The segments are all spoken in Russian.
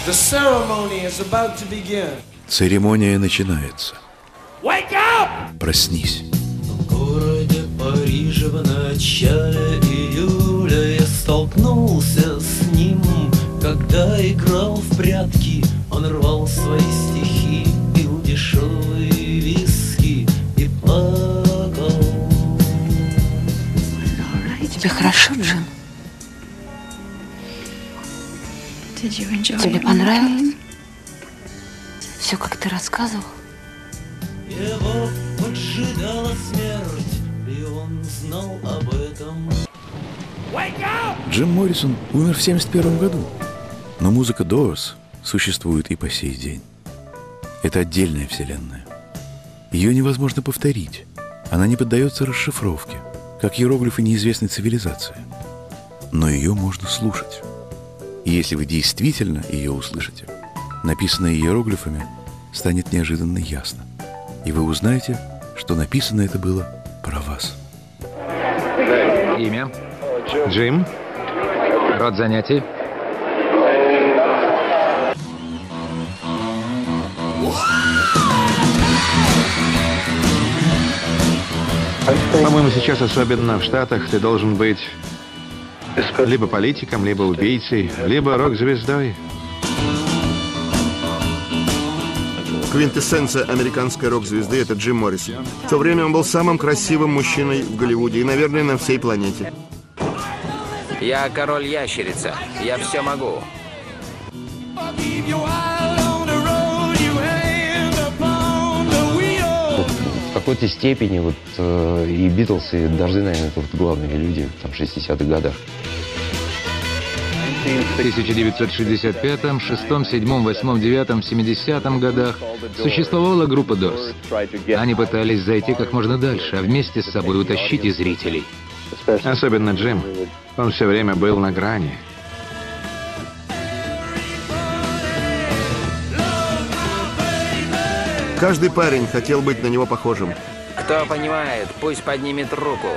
The ceremony is about to begin. Церемония начинается. Wake up! Проснись. В городе Париже в начале июля я столкнулся с ним, когда играл в прятки. Он рвал свои стихи, пил дешевые виски и плакал. Тебе хорошо, Джим? Тебе понравилось? Все, как ты рассказывал? Его поджидала смерть, и он знал об этом. Джим Моррисон умер в 1971 году, но музыка Doors существует и по сей день. Это отдельная вселенная. Ее невозможно повторить. Она не поддается расшифровке, как иероглифы неизвестной цивилизации. Но ее можно слушать. И если вы действительно ее услышите, написанное иероглифами станет неожиданно ясно. И вы узнаете, что написано это было про вас. Имя? Джим. Род занятий? По-моему, сейчас, особенно в Штатах, ты должен быть либо политиком, либо убийцей, либо рок-звездой. Квинтэссенция американской рок-звезды — это Джим Моррисон. В то время он был самым красивым мужчиной в Голливуде и, наверное, на всей планете. Я король ящерица. Я все могу. В какой-то степени вот и Битлз, и Дожди, наверное, это вот главные люди там, в 60-х годах. В 1965, 6, 7, 8, 9, 70 годах существовала группа Doors. Они пытались зайти как можно дальше, а вместе с собой утащить и зрителей. Особенно Джим. Он все время был на грани. Каждый парень хотел быть на него похожим. Кто понимает, пусть поднимет руку.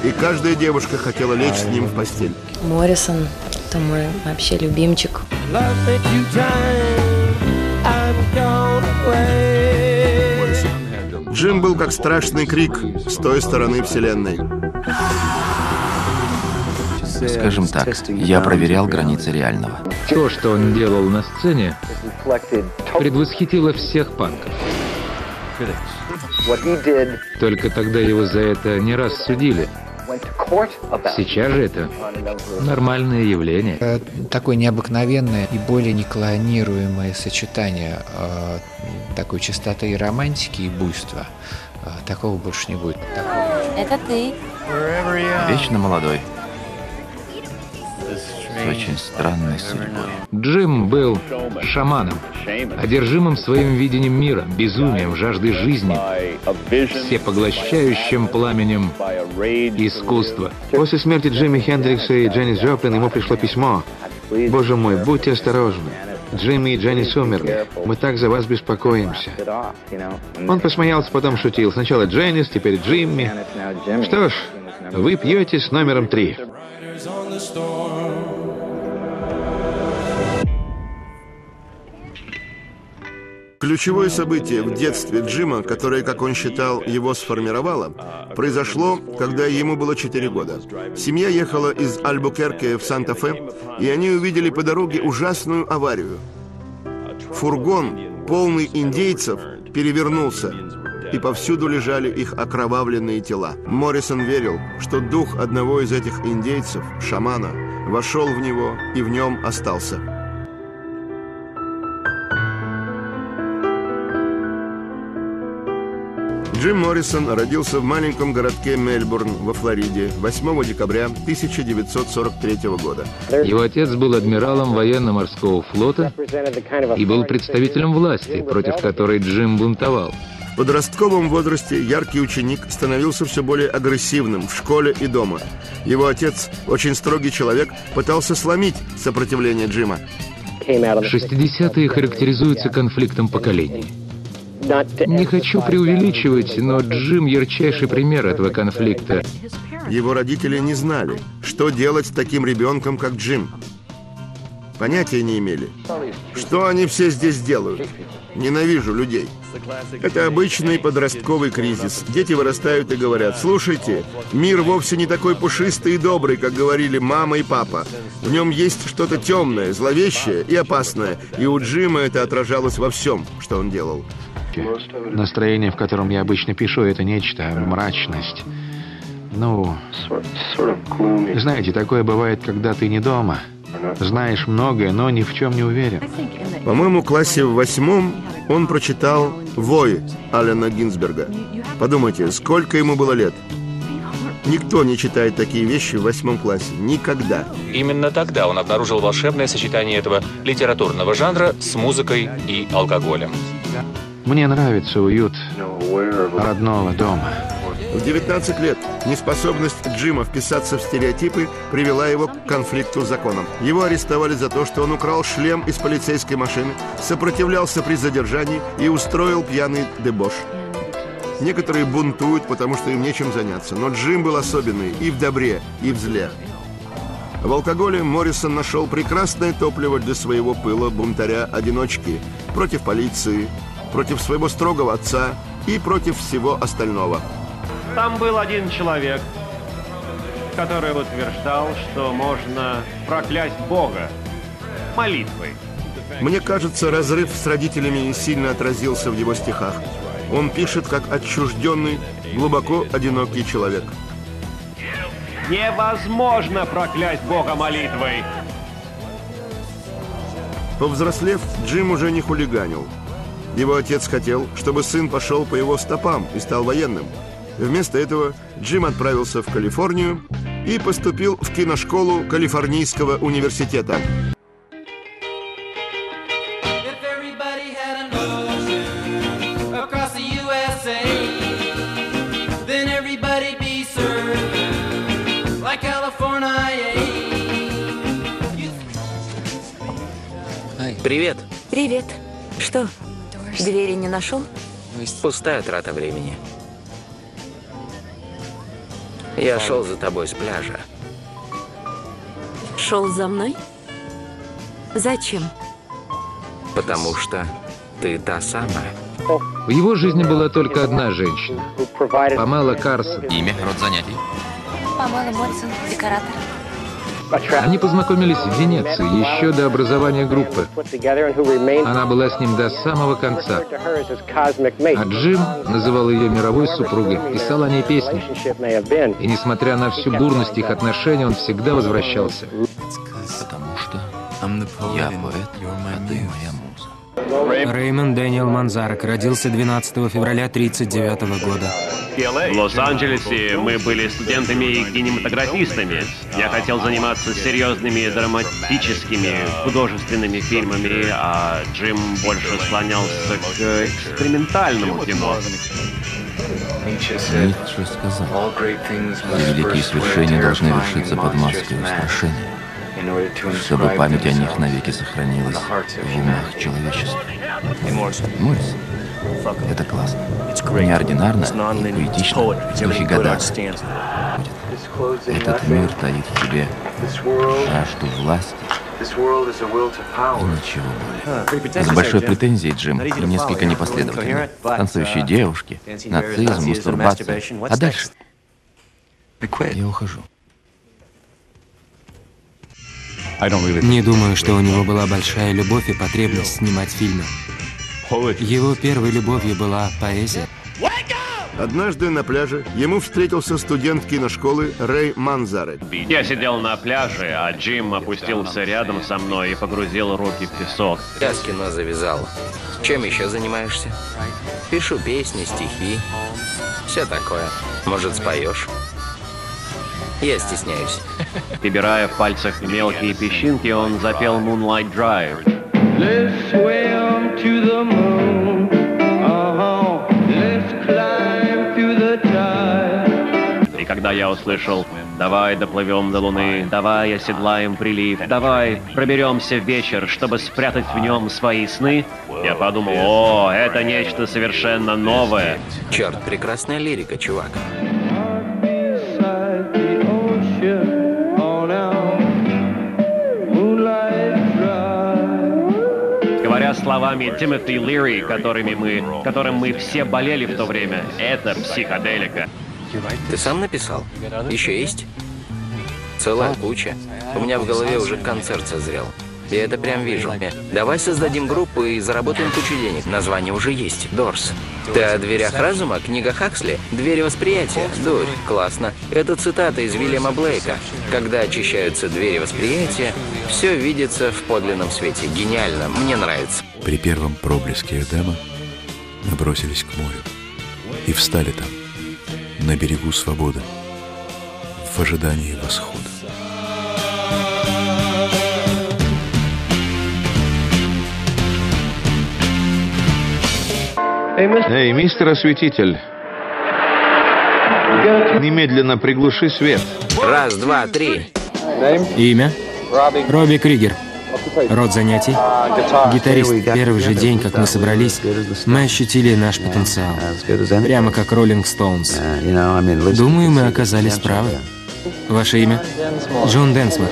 И каждая девушка хотела лечь с ним в постель. Моррисон — это мой вообще любимчик. Джим был как страшный крик с той стороны вселенной. Скажем так, я проверял границы реального. То, что он делал на сцене, предвосхитило всех панков. Только тогда его за это не раз судили. Сейчас же это нормальное явление. Такое необыкновенное и более неклонируемое сочетание такой чистоты и романтики, и буйства. Такого больше не будет. Это ты. Вечно молодой. С очень странной судьбой. Джим был шаманом, одержимым своим видением мира, безумием, жаждой жизни, всепоглощающим пламенем искусства. После смерти Джимми Хендрикса и Дженнис Джоплин ему пришло письмо. Боже мой, будьте осторожны. Джимми и Дженнис умерли. Мы так за вас беспокоимся. Он посмеялся, потом шутил. Сначала Дженнис, теперь Джимми. Что ж, вы пьете с номером 3. Ключевое событие в детстве Джима, которое, как он считал, его сформировало, произошло, когда ему было 4 года. Семья ехала из Альбукерке в Санта-Фе, и они увидели по дороге ужасную аварию. Фургон, полный индейцев, перевернулся, и повсюду лежали их окровавленные тела. Моррисон верил, что дух одного из этих индейцев, шамана, вошел в него и в нем остался. Джим Моррисон родился в маленьком городке Мельбурн во Флориде 8 декабря 1943 года. Его отец был адмиралом военно-морского флота и был представителем власти, против которой Джим бунтовал. В подростковом возрасте яркий ученик становился все более агрессивным в школе и дома. Его отец, очень строгий человек, пытался сломить сопротивление Джима. 60-е характеризуются конфликтом поколений. Не хочу преувеличивать, но Джим — ярчайший пример этого конфликта. Его родители не знали, что делать с таким ребенком, как Джим. Понятия не имели. Что они все здесь делают? Ненавижу людей. Это обычный подростковый кризис. Дети вырастают и говорят: слушайте, мир вовсе не такой пушистый и добрый, как говорили мама и папа. В нем есть что-то темное, зловещее и опасное. И у Джима это отражалось во всем, что он делал. Настроение, в котором я обычно пишу, это нечто, мрачность. Ну, знаете, такое бывает, когда ты не дома. Знаешь многое, но ни в чем не уверен. По-моему, в классе в 8 он прочитал «Вой» Аллена Гинзберга. Подумайте, сколько ему было лет? Никто не читает такие вещи в 8 классе. Никогда. Именно тогда он обнаружил волшебное сочетание этого литературного жанра с музыкой и алкоголем. Мне нравится уют родного дома. В 19 лет неспособность Джима вписаться в стереотипы привела его к конфликту с законом. Его арестовали за то, что он украл шлем из полицейской машины, сопротивлялся при задержании и устроил пьяный дебош. Некоторые бунтуют, потому что им нечем заняться, но Джим был особенный и в добре, и в зле. В алкоголе Моррисон нашел прекрасное топливо для своего пыла бунтаря-одиночки против полиции, против своего строгого отца и против всего остального. Там был один человек, который утверждал, что можно проклясть Бога молитвой. Мне кажется, разрыв с родителями сильно отразился в его стихах. Он пишет как отчужденный, глубоко одинокий человек. Невозможно проклясть Бога молитвой. Повзрослев, Джим уже не хулиганил. Его отец хотел, чтобы сын пошел по его стопам и стал военным. Вместо этого Джим отправился в Калифорнию и поступил в киношколу Калифорнийского университета. Привет. Привет. Что, двери не нашел? Пустая трата времени. Я шел за тобой с пляжа. Шел за мной? Зачем? Потому что ты та самая. В его жизни была только одна женщина. Памела Карсон. Имя, род занятий. Памела Моррисон, декоратор. Они познакомились в Венеции еще до образования группы. Она была с ним до самого конца. А Джим называл ее мировой супругой, писал о ней песни. И несмотря на всю бурность их отношений, он всегда возвращался. Потому что я поэт, а ты моя муза. Реймонд Дэниел Манзарек родился 12 февраля 1939 года. В Лос-Анджелесе мы были студентами и кинематографистами. Я хотел заниматься серьезными драматическими художественными фильмами, а Джим больше склонялся к экспериментальному кино. Ницше сказал, великие свершения должны вершиться под маской устрашения, чтобы память о них навеки сохранилась в умах человечества. Моррис, это классно. Неординарно и поэтично, в духе года. Этот мир таит в себе жажду власти и ничего более. С большой претензией, Джим, и несколько непоследовательно. Танцующие девушки, нацизм, мастурбация. А дальше? Я ухожу. Не думаю, что у него была большая любовь и потребность снимать фильмы. Его первой любовью была поэзия. Однажды на пляже ему встретился студент киношколы Рэй Манзарек. Я сидел на пляже, а Джим опустился рядом со мной и погрузил руки в песок. Я с кино завязал. Чем еще занимаешься? Пишу песни, стихи. Все такое. Может, споешь? Я стесняюсь. Перебирая в пальцах мелкие песчинки, он запел Moonlight Drive. Let's swim to the moon. Let's climb through the tide. И когда я услышал «Давай доплывем до Луны, давай оседлаем прилив, давай проберемся в вечер, чтобы спрятать в нем свои сны», я подумал: о, это нечто совершенно новое. Черт, прекрасная лирика, чувак. On our moonlight drive. словами Тимоти Лири, которым мы все болели в то время. Это психоделика. Ты сам написал? Еще есть? Целая куча. У меня в голове уже концерт созрел. Я это прям вижу. Давай создадим группу и заработаем кучу денег. Название уже есть. Doors. Ты о дверях разума? Книга Хаксли? Двери восприятия? Дурь. Классно. Это цитата из Уильяма Блейка. Когда очищаются двери восприятия, все видится в подлинном свете. Гениально. Мне нравится. При первом проблеске Эдема мы бросились к морю и встали там, на берегу свободы, в ожидании восхода. Эй, мистер осветитель, немедленно приглуши свет. Раз, два, три. Имя? Робби Кригер. Род занятий? Гитарист. Первый же день, как мы собрались, мы ощутили наш потенциал. Прямо как Роллинг Стоунс. Думаю, мы оказались правы. Ваше имя? Джон Денсмор.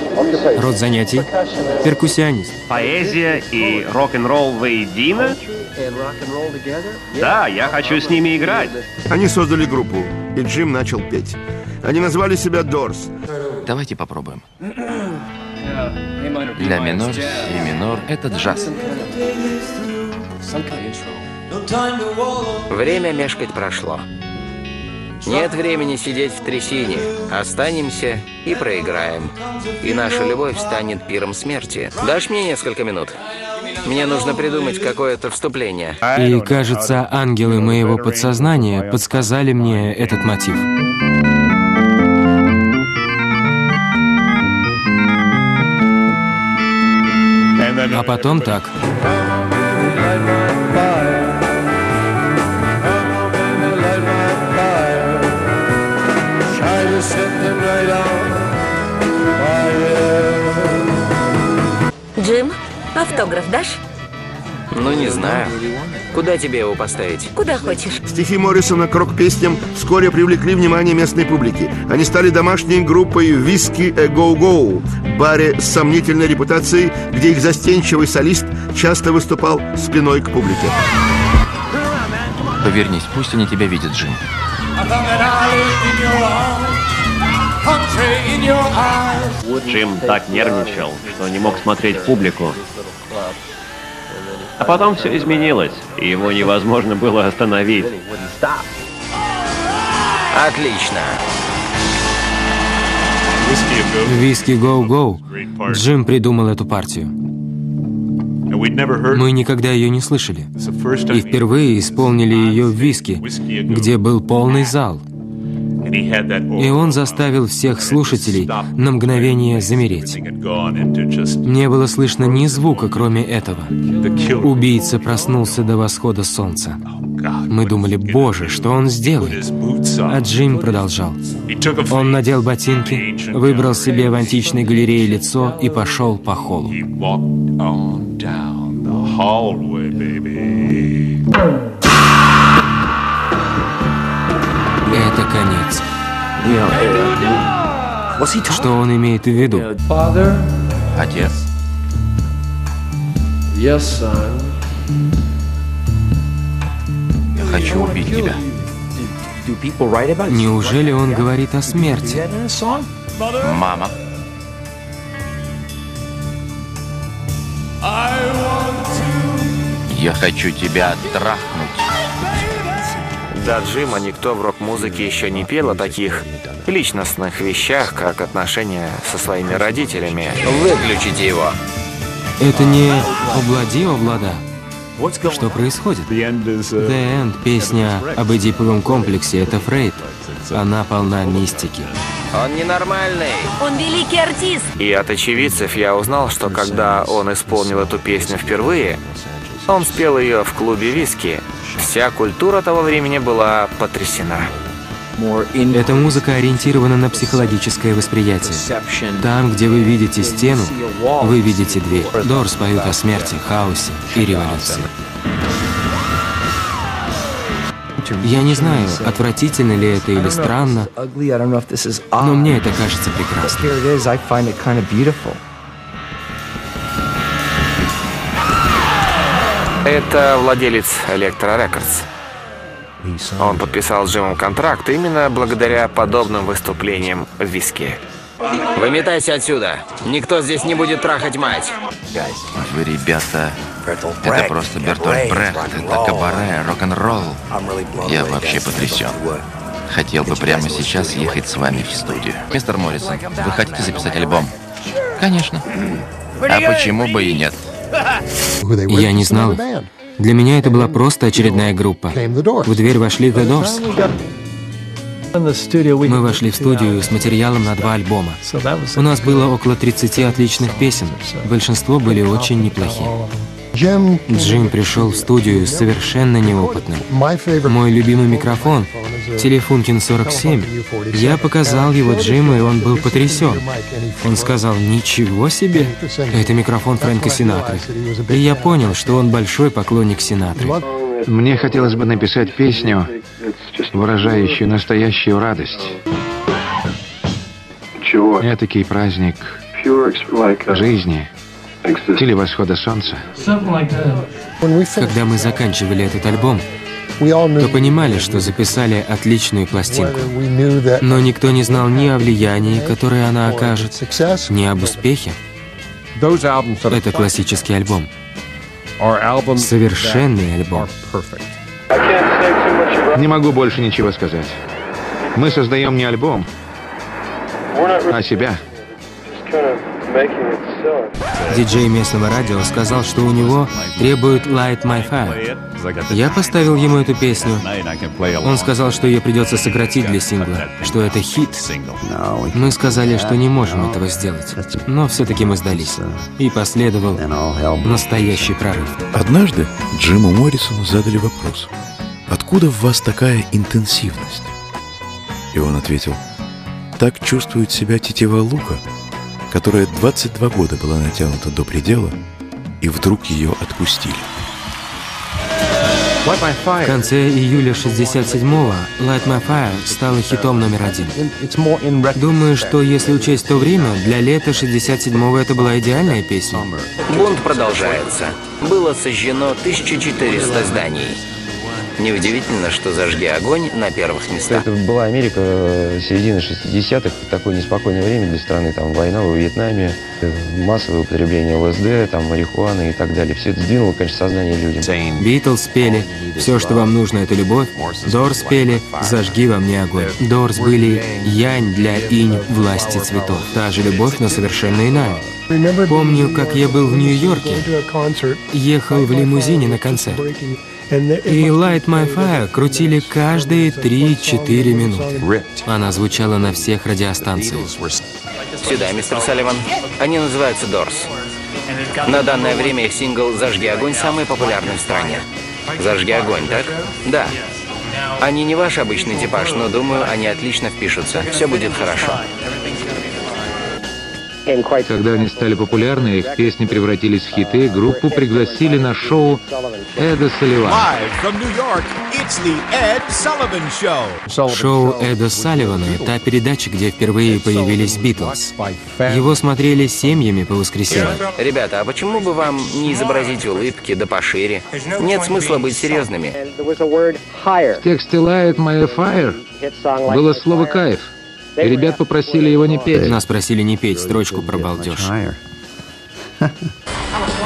Род занятий? Перкуссионист. Поэзия и рок-н-ролл воедино? Да, я хочу с ними играть. Они создали группу, и Джим начал петь. Они назвали себя Doors. Давайте попробуем. Ля минор, си минор — это джаз. Время мешкать прошло. Нет времени сидеть в трясине. Останемся и проиграем. И наша любовь станет пиром смерти. Дашь мне несколько минут? Мне нужно придумать какое-то вступление. И, кажется, ангелы моего подсознания подсказали мне этот мотив. А потом так. Джим, автограф дашь? Ну, не знаю. Куда тебе его поставить? Куда хочешь. Стихи Моррисона к рок-песням вскоре привлекли внимание местной публики. Они стали домашней группой «Whiskey A Go-Go», баре с сомнительной репутацией, где их застенчивый солист часто выступал спиной к публике. Повернись, пусть они тебя видят, Джим. Джим так нервничал, что не мог смотреть публику. А потом все изменилось, и его невозможно было остановить. Отлично. «Whiskey Go-Go». Джим придумал эту партию. Мы никогда ее не слышали. И впервые исполнили ее в «Виски», где был полный зал. И он заставил всех слушателей на мгновение замереть. Не было слышно ни звука, кроме этого. Убийца проснулся до восхода солнца. Мы думали, боже, что он сделает? А Джим продолжал. Он надел ботинки, выбрал себе в античной галерее лицо и пошел по холлу. Это конец. Что он имеет в виду? Отец. Yes, son. Я хочу убить тебя. Неужели он говорит о смерти? Мама. Я хочу тебя трахнуть. До Джима никто в рок-музыке еще не пел о таких личностных вещах, как отношения со своими родителями. Выключите его. Это не «Облади, облада». Что происходит? «The End», песня об эдиповом комплексе, это Фрейд. Она полна мистики. Он ненормальный. Он великий артист. И от очевидцев я узнал, что когда он исполнил эту песню впервые, он спел ее в клубе «Виски». Вся культура того времени была потрясена. Эта музыка ориентирована на психологическое восприятие. Там, где вы видите стену, вы видите дверь. Doors поют о смерти, хаосе и революции. Я не знаю, отвратительно ли это или странно, но мне это кажется прекрасным. Это владелец Elektra Records. Он подписал с Джимом контракт именно благодаря подобным выступлениям в Виске. Выметайся отсюда. Никто здесь не будет трахать мать. Вы, ребята, это просто Бертольд Брехт, это кабаре, рок-н-ролл. Я вообще потрясен. Хотел бы прямо сейчас ехать с вами в студию. Мистер Моррисон, вы хотите записать альбом? Конечно. А почему бы и нет? Я не знал их. Для меня это была просто очередная группа. В дверь вошли The Doors. Мы вошли в студию с материалом на 2 альбома. У нас было около 30 отличных песен. Большинство были очень неплохие. Джим пришел в студию совершенно неопытным. Мой любимый микрофон, Telefunken 47, я показал его Джиму, и он был потрясен. Он сказал: «Ничего себе! Это микрофон Фрэнка Синатры». И я понял, что он большой поклонник Синатры. Мне хотелось бы написать песню, выражающую настоящую радость. Этакий праздник жизни или восхода солнца. Когда мы заканчивали этот альбом, то понимали, что записали отличную пластинку. Но никто не знал ни о влиянии, которое она окажет, ни об успехе. Это классический альбом. Совершенный альбом. Не могу больше ничего сказать. Мы создаем не альбом, а себя. Диджей местного радио сказал, что у него требует Light My Fire. Я поставил ему эту песню. Он сказал, что ее придется сократить для сингла, что это хит. Мы сказали, что не можем этого сделать. Но все-таки мы сдались. И последовал настоящий прорыв. Однажды Джиму Моррисону задали вопрос: «Откуда в вас такая интенсивность?» И он ответил: «Так чувствует себя тетива лука, которая 22 года была натянута до предела, и вдруг ее отпустили». В конце июля 67-го Light My Fire стала хитом №1. Думаю, что если учесть то время, для лета 67-го это была идеальная песня. Бунт продолжается. Было сожжено 1400 зданий. Неудивительно, что «Зажги огонь» на первых местах. Это была Америка середины 60-х, такое неспокойное время для страны, там война во Вьетнаме, массовое употребление ЛСД, там марихуаны и так далее. Все это сдвинуло, конечно, сознание людям. Битлз пели «Все, что вам нужно, это любовь». Дорс пели «Зажги во мне огонь». Дорс были янь для инь власти цветов. Та же любовь, но совершенно иная. Помню, как я был в Нью-Йорке, ехал в лимузине на концерт. И Light My Fire крутили каждые 3-4 минуты. Она звучала на всех радиостанциях. Сюда, мистер Салливан. Они называются Doors. На данное время их сингл «Зажги огонь» самый популярный в стране. «Зажги огонь», так? Да. Они не ваш обычный типаж, но, думаю, они отлично впишутся. Все будет хорошо. Когда они стали популярны, их песни превратились в хиты, группу пригласили на шоу Эда Салливана. Шоу Эда Салливана — та передача, где впервые появились Битлз. Его смотрели семьями по воскресеньям. Ребята, а почему бы вам не изобразить улыбки, да пошире? Нет смысла быть серьезными. В тексте Light My Fire было слово «кайф». И ребят попросили его не петь. Нас просили не петь строчку про балдеж.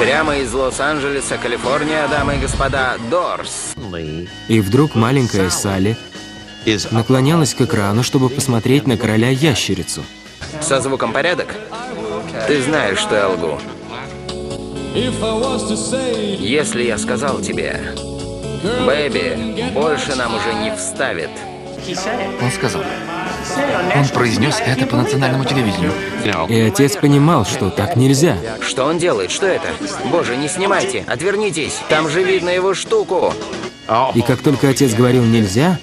Прямо из Лос-Анджелеса, Калифорния, дамы и господа, Doors. И вдруг маленькая Салли наклонялась к экрану, чтобы посмотреть на короля-ящерицу. Со звуком порядок? Ты знаешь, что я лгу. Если я сказал тебе: «Бэби, больше нам уже не вставит». Он сказал. Он произнес это по национальному телевидению. И отец понимал, что так нельзя. Что он делает? Что это? Боже, не снимайте! Отвернитесь! Там же видно его штуку! И как только отец говорил «нельзя»,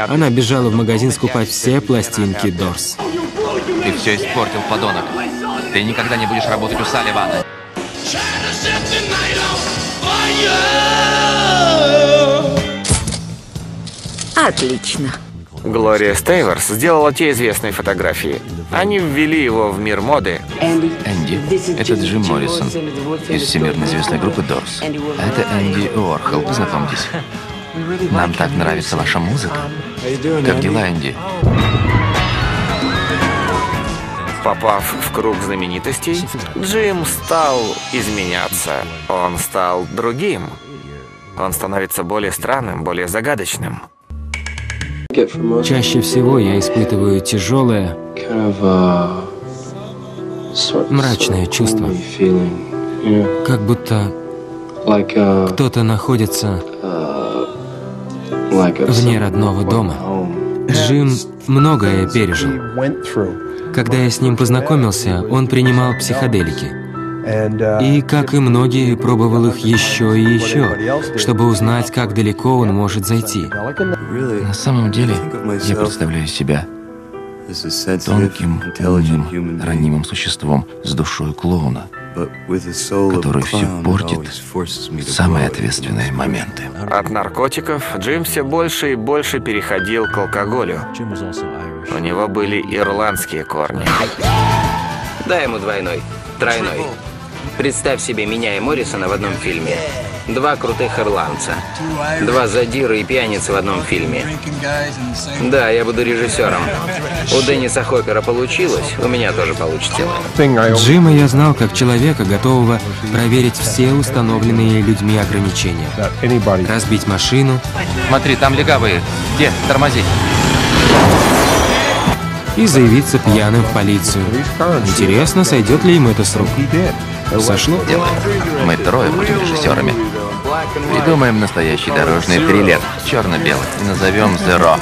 она бежала в магазин скупать все пластинки Doors. Ты все испортил, подонок. Ты никогда не будешь работать у Салливана. Отлично. Глория Стейверс сделала те известные фотографии. Они ввели его в мир моды. Энди, это Джим Моррисон из всемирно известной группы Doors. А это Энди Уорхол, познакомьтесь. Нам так нравится ваша музыка. Как дела, Энди? Попав в круг знаменитостей, Джим стал изменяться. Он стал другим. Он становится более странным, более загадочным. Чаще всего я испытываю тяжелое, мрачное чувство. Как будто кто-то находится вне родного дома. Джим многое пережил. Когда я с ним познакомился, он принимал психоделики. И, как и многие, пробовал их еще и еще, чтобы узнать, как далеко он может зайти. На самом деле, я представляю себя тонким, умным, ранимым существом с душой клоуна, который все портит в самые ответственные моменты. От наркотиков Джим все больше и больше переходил к алкоголю. У него были ирландские корни. Дай ему двойной, тройной. Представь себе меня и Моррисона в одном фильме. Два крутых ирландца. Два задира и пьяницы в одном фильме. Да, я буду режиссером. У Денниса Хоппера получилось, у меня тоже получится. Джима я знал как человека, готового проверить все установленные людьми ограничения. Разбить машину. Смотри, там легавые. Где? Тормози. И заявиться пьяным в полицию. Интересно, сойдет ли им это с рук? Сошло? Делаем. Мы трое будем режиссерами. Придумаем настоящий дорожный триллер, черно-белый, и назовем «Зеро».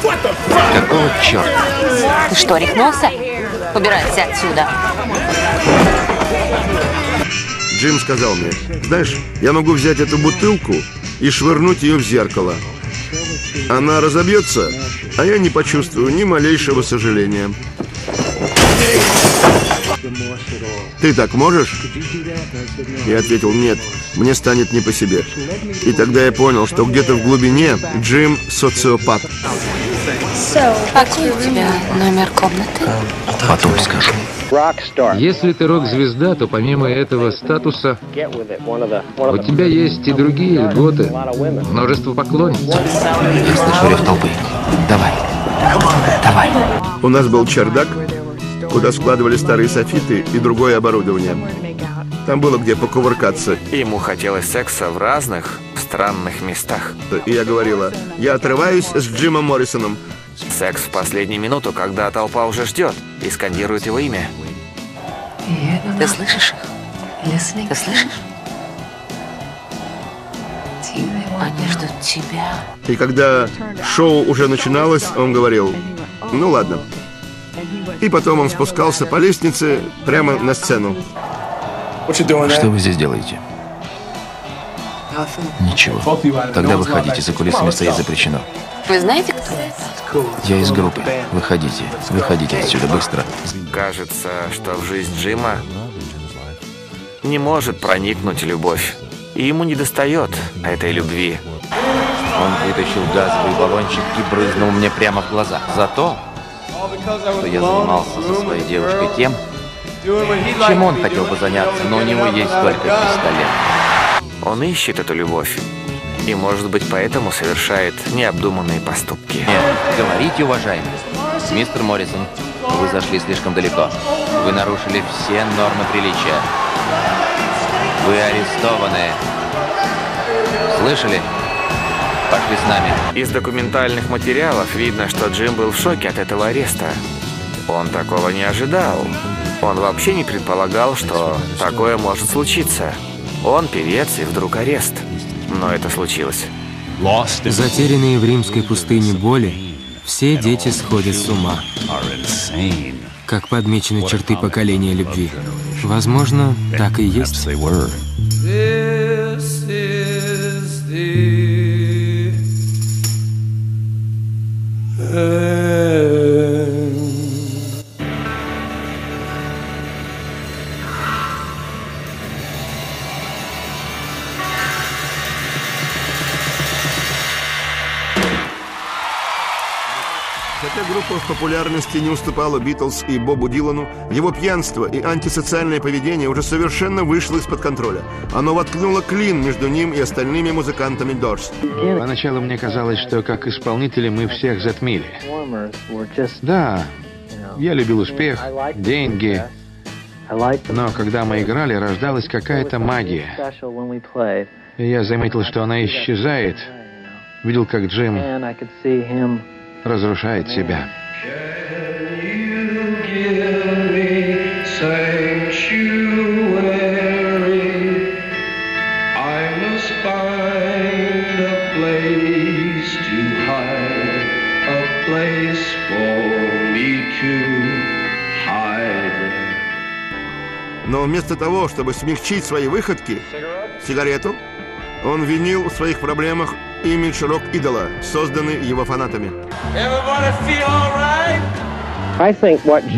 Какого черта? Ты что, рехнулся? Убирайся отсюда. Джим сказал мне: знаешь, я могу взять эту бутылку и швырнуть ее в зеркало. Она разобьется, а я не почувствую ни малейшего сожаления. Ты так можешь? Я ответил: нет, мне станет не по себе. И тогда я понял, что где-то в глубине Джим социопат. Какой у тебя номер комнаты? Потом скажу. Если ты рок-звезда, то помимо этого статуса у тебя есть и другие льготы, множество поклонниц. Я слышу рев толпы. Давай. Давай. У нас был чердак, куда складывали старые софиты и другое оборудование. Там было где покувыркаться. Ему хотелось секса в разных странных местах. И я говорила: я отрываюсь с Джимом Моррисоном. Секс в последнюю минуту, когда толпа уже ждет и скандирует его имя. Ты слышишь их? Ты слышишь? Они ждут тебя. И когда шоу уже начиналось, он говорил: ну ладно. И потом он спускался по лестнице прямо на сцену. Что вы здесь делаете? Ничего. Тогда выходите, за кулисами стоять запрещено. Вы знаете, кто это? Я из группы. Выходите. Выходите отсюда быстро. Кажется, что в жизнь Джима не может проникнуть любовь. И ему недостает этой любви. Он вытащил газовый баллончик и брызнул мне прямо в глаза. За то, что я занимался со своей девушкой тем, чем он хотел бы заняться, но у него есть только пистолет. Он ищет эту любовь. И, может быть, поэтому совершает необдуманные поступки. Нет, говорите, уважаемый. Мистер Моррисон, вы зашли слишком далеко. Вы нарушили все нормы приличия. Вы арестованы. Слышали? Пошли с нами. Из документальных материалов видно, что Джим был в шоке от этого ареста. Он такого не ожидал. Он вообще не предполагал, что такое может случиться. Он певец, и вдруг арест. Но это случилось. Затерянные в римской пустыне боли, все дети сходят с ума. Как подмечены черты поколения любви. Возможно, так и есть. группа в популярности не уступала Битлз и Бобу Дилану, его пьянство и антисоциальное поведение уже совершенно вышло из-под контроля. Оно воткнуло клин между ним и остальными музыкантами Doors. Поначалу мне казалось, что как исполнители мы всех затмили. Да, я любил успех, деньги. Но когда мы играли, рождалась какая-то магия. И я заметил, что она исчезает. Видел, как Джим разрушает себя. Но вместо того, чтобы смягчить свои выходки, сигарету, он винил в своих проблемах имидж рок-идола, созданный его фанатами.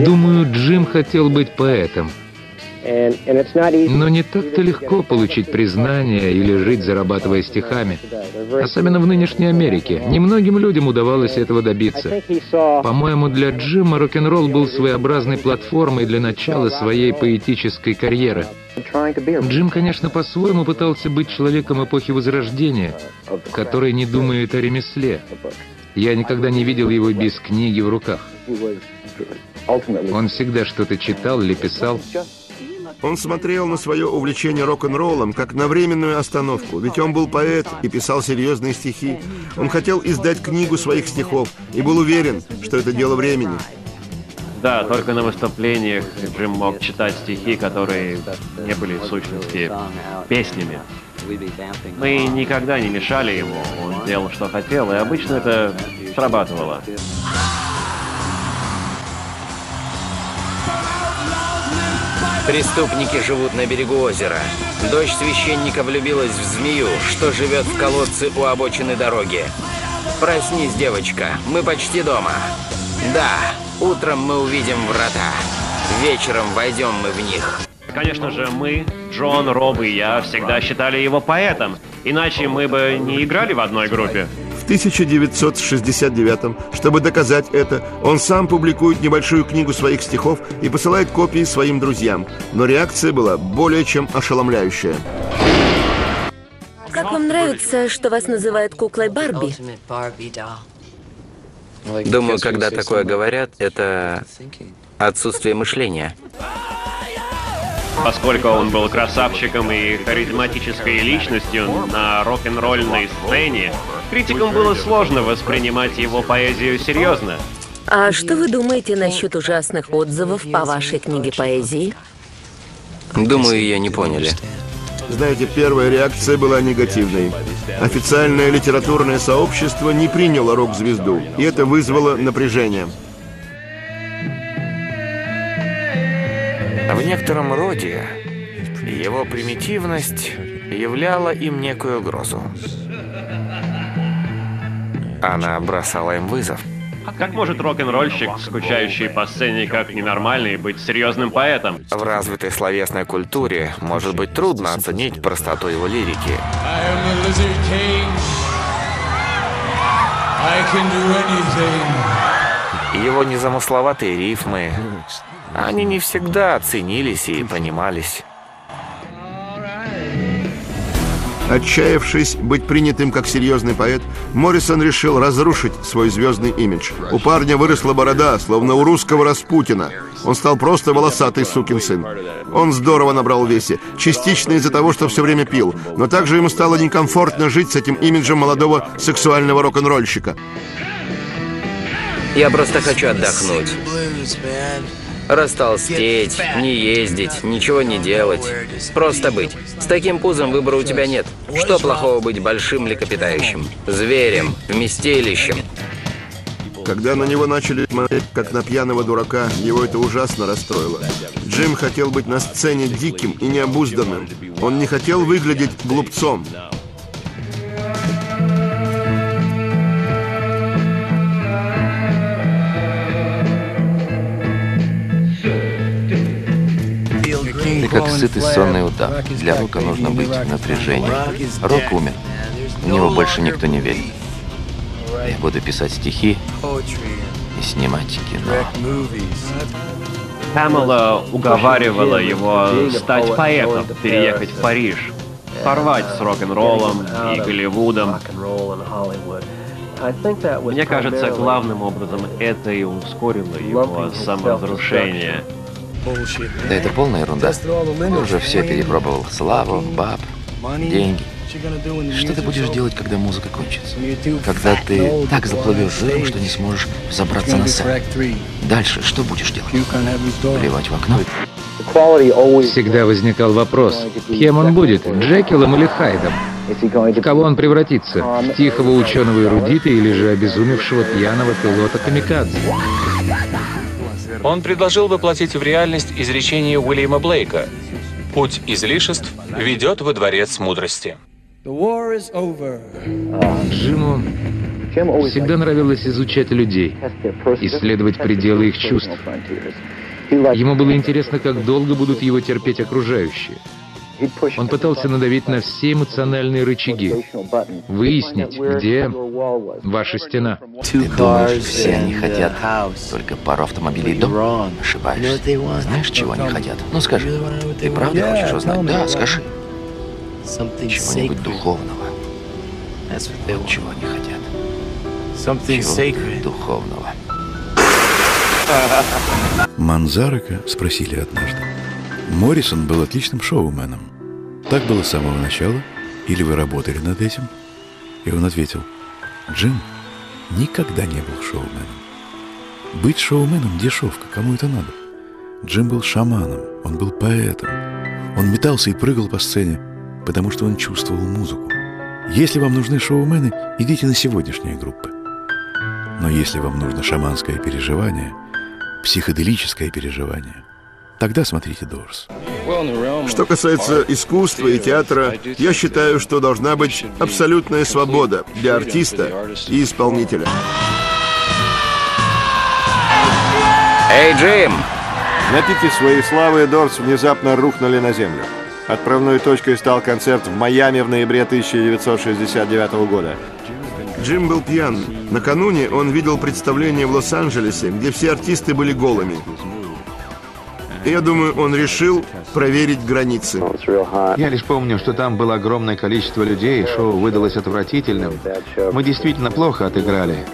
Думаю, Джим хотел быть поэтом. Но не так-то легко получить признание или жить, зарабатывая стихами. Особенно в нынешней Америке. Немногим людям удавалось этого добиться. По-моему, для Джима рок-н-ролл был своеобразной платформой для начала своей поэтической карьеры. Джим, конечно, по-своему пытался быть человеком эпохи Возрождения, который не думает о ремесле. Я никогда не видел его без книги в руках. Он всегда что-то читал или писал. Он смотрел на свое увлечение рок-н-роллом как на временную остановку, ведь он был поэт и писал серьезные стихи. Он хотел издать книгу своих стихов и был уверен, что это дело времени. Да, только на выступлениях Джим мог читать стихи, которые не были в сущности песнями. Мы никогда не мешали ему, он делал, что хотел, и обычно это срабатывало. Преступники живут на берегу озера. Дочь священника влюбилась в змею, что живет в колодце у обочины дороги. Проснись, девочка, мы почти дома. Да, утром мы увидим врата. Вечером войдем мы в них. Конечно же, мы, Джон, Роб и я, всегда считали его поэтом. Иначе мы бы не играли в одной группе. В 1969-м, чтобы доказать это, он сам публикует небольшую книгу своих стихов и посылает копии своим друзьям. Но реакция была более чем ошеломляющая. Как вам нравится, что вас называют куклой Барби? Думаю, когда такое говорят, это отсутствие мышления. Поскольку он был красавчиком и харизматической личностью на рок-н-ролльной сцене, критикам было сложно воспринимать его поэзию серьезно. А что вы думаете насчет ужасных отзывов по вашей книге поэзии? Думаю, ее не поняли. Знаете, первая реакция была негативной. Официальное литературное сообщество не приняло рок-звезду, и это вызвало напряжение. В некотором роде его примитивность являла им некую угрозу. Она бросала им вызов. Как может рок-н-ролльщик, скучающий по сцене как ненормальный, быть серьезным поэтом? В развитой словесной культуре может быть трудно оценить простоту его лирики. Его незамысловатые рифмы, они не всегда ценились и понимались. Отчаявшись быть принятым как серьезный поэт, Моррисон решил разрушить свой звездный имидж. У парня выросла борода, словно у русского Распутина. Он стал просто волосатый сукин сын. Он здорово набрал в весе, частично из-за того, что все время пил, но также ему стало некомфортно жить с этим имиджем молодого сексуального рок-н-ролльщика. Я просто хочу отдохнуть. Растолстеть, не ездить, ничего не делать. Просто быть. С таким пузом выбора у тебя нет. Что плохого быть большим млекопитающим? Зверем, вместилищем. Когда на него начали смотреть как на пьяного дурака, его это ужасно расстроило. Джим хотел быть на сцене диким и необузданным. Он не хотел выглядеть глупцом. Ты как сытый сонный удав. Для рока нужно быть в напряжении. Рок умер. В него больше никто не верит. Я буду писать стихи и снимать кино. Памела уговаривала его стать поэтом, переехать в Париж, порвать с рок-н-роллом и Голливудом. Мне кажется, главным образом это и ускорило его саморазрушение. Да это полная ерунда. Ты уже все перепробовал. Славу, баб, деньги. Что ты будешь делать, когда музыка кончится? Когда ты так заплывешь жиром, что не сможешь забраться на сцену. Дальше что будешь делать? Плевать в окно? Всегда возникал вопрос, кем он будет, Джекилом или Хайдом? В кого он превратится? В тихого ученого-эрудита или же обезумевшего пьяного пилота-камикадзе? Он предложил воплотить в реальность изречение Уильяма Блейка: «Путь излишеств ведет во дворец мудрости». Джиму всегда нравилось изучать людей, исследовать пределы их чувств. Ему было интересно, как долго будут его терпеть окружающие. Он пытался надавить на все эмоциональные рычаги, выяснить, где ваша стена. Ты думаешь, все они хотят только пару автомобилей и дом? Ошибаешься. Знаешь, чего они хотят? Ну скажи, ты правда хочешь узнать? Да, скажи. Чего-нибудь духовного. Вот чего они хотят. Чего-нибудь духовного. Манзарока спросили однажды. Моррисон был отличным шоуменом. Так было с самого начала? Или вы работали над этим? И он ответил: Джим никогда не был шоуменом. Быть шоуменом – дешевка, кому это надо? Джим был шаманом, он был поэтом. Он метался и прыгал по сцене, потому что он чувствовал музыку. Если вам нужны шоумены, идите на сегодняшние группы. Но если вам нужно шаманское переживание, психоделическое переживание, тогда смотрите Doors. Что касается искусства и театра, я считаю, что должна быть абсолютная свобода для артиста и исполнителя. Эй, Джим! На пике своей славы Doors внезапно рухнули на землю. Отправной точкой стал концерт в Майами в ноябре 1969 года. Джим был пьян. Накануне он видел представление в Лос-Анджелесе, где все артисты были голыми. Я думаю, он решил проверить границы. Я лишь помню, что там было огромное количество людей, шоу выдалось отвратительным. Мы действительно плохо отыграли,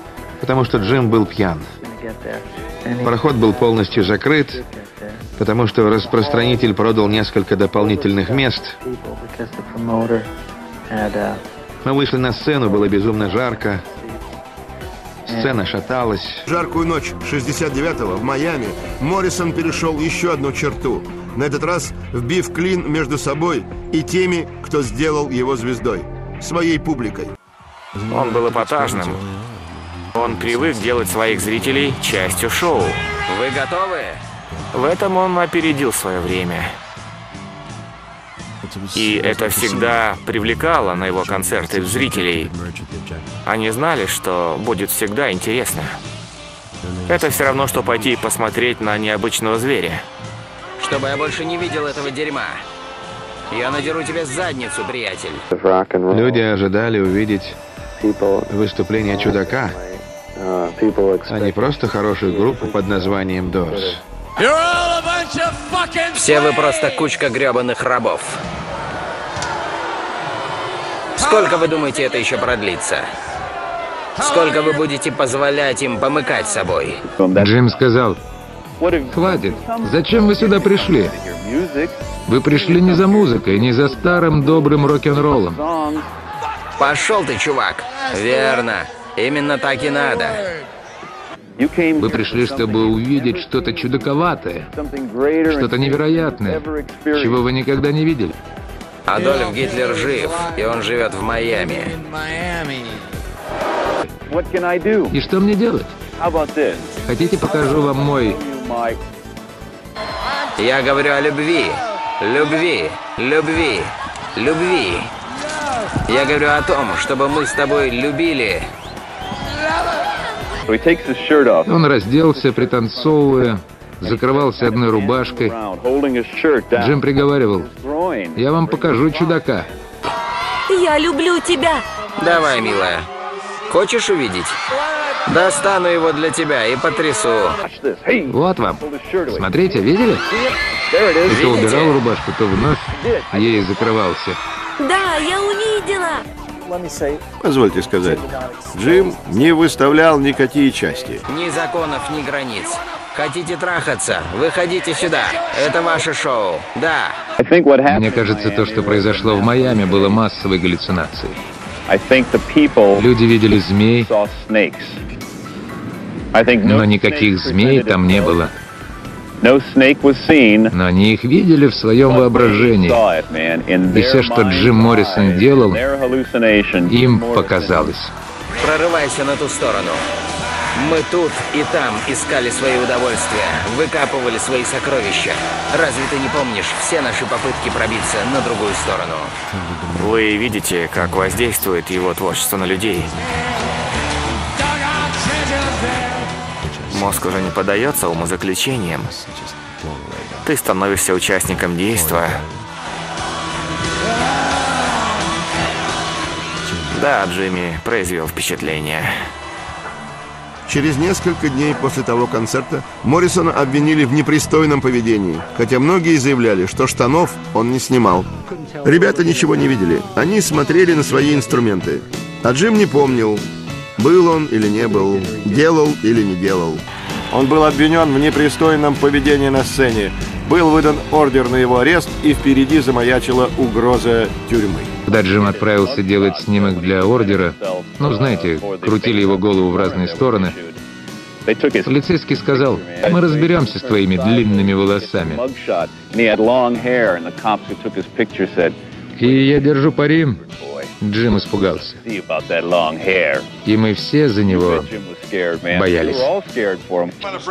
потому что Джим был пьян. Пароход был полностью закрыт, потому что распространитель продал несколько дополнительных мест. Мы вышли на сцену, было безумно жарко. Сцена шаталась. В жаркую ночь 69-го в Майами Моррисон перешел еще одну черту. На этот раз вбив клин между собой и теми, кто сделал его звездой. Своей публикой. Он был эпатажным. Он привык делать своих зрителей частью шоу. Вы готовы? В этом он опередил свое время. И это всегда привлекало на его концерты зрителей. Они знали, что будет всегда интересно. Это все равно, что пойти посмотреть на необычного зверя. Чтобы я больше не видел этого дерьма. Я надеру тебе задницу, приятель. Люди ожидали увидеть выступление чудака, а не просто хорошую группу под названием Doors. Все вы просто кучка гребаных рабов. Сколько вы думаете, это еще продлится? Сколько вы будете позволять им помыкать собой? Джим сказал: хватит, зачем вы сюда пришли? Вы пришли не за музыкой, не за старым добрым рок-н-роллом. Пошел ты, чувак. Верно, именно так и надо. Вы пришли, чтобы увидеть что-то чудаковатое, что-то невероятное, чего вы никогда не видели. Адольф Гитлер жив, и он живет в Майами. И что мне делать? Хотите, покажу вам мой... Я говорю о любви. Любви, любви, любви. Я говорю о том, чтобы мы с тобой любили. Он разделся, пританцовывая, закрывался одной рубашкой. Джим приговаривал: я вам покажу чудака. Я люблю тебя. Давай, милая. Хочешь увидеть? Достану его для тебя и потрясу. Вот вам. Смотрите, видели? И то убирал рубашку, то вновь ей закрывался. Да, я увидела. Позвольте сказать, Джим не выставлял никакие части. Ни законов, ни границ. Хотите трахаться? Выходите сюда. Это ваше шоу. Да. Мне кажется, то, что произошло в Майами, было массовой галлюцинацией. Люди видели змей, но никаких змей там не было. Но они их видели в своем воображении. И все, что Джим Моррисон делал, им показалось. Прорывайся на ту сторону. Мы тут и там искали свои удовольствия, выкапывали свои сокровища. Разве ты не помнишь все наши попытки пробиться на другую сторону? Вы видите, как воздействует его творчество на людей. Мозг уже не поддается умозаключениям. Ты становишься участником действа. Да, Джимми произвел впечатление. Через несколько дней после того концерта Моррисона обвинили в непристойном поведении, хотя многие заявляли, что штанов он не снимал. Ребята ничего не видели, они смотрели на свои инструменты. А Джим не помнил, был он или не был, делал или не делал. Он был обвинен в непристойном поведении на сцене. Был выдан ордер на его арест, и впереди замаячила угроза тюрьмы. Когда Джим отправился делать снимок для ордера, ну, знаете, крутили его голову в разные стороны, полицейский сказал: мы разберемся с твоими длинными волосами. И я держу пари, Джим испугался. И мы все за него боялись.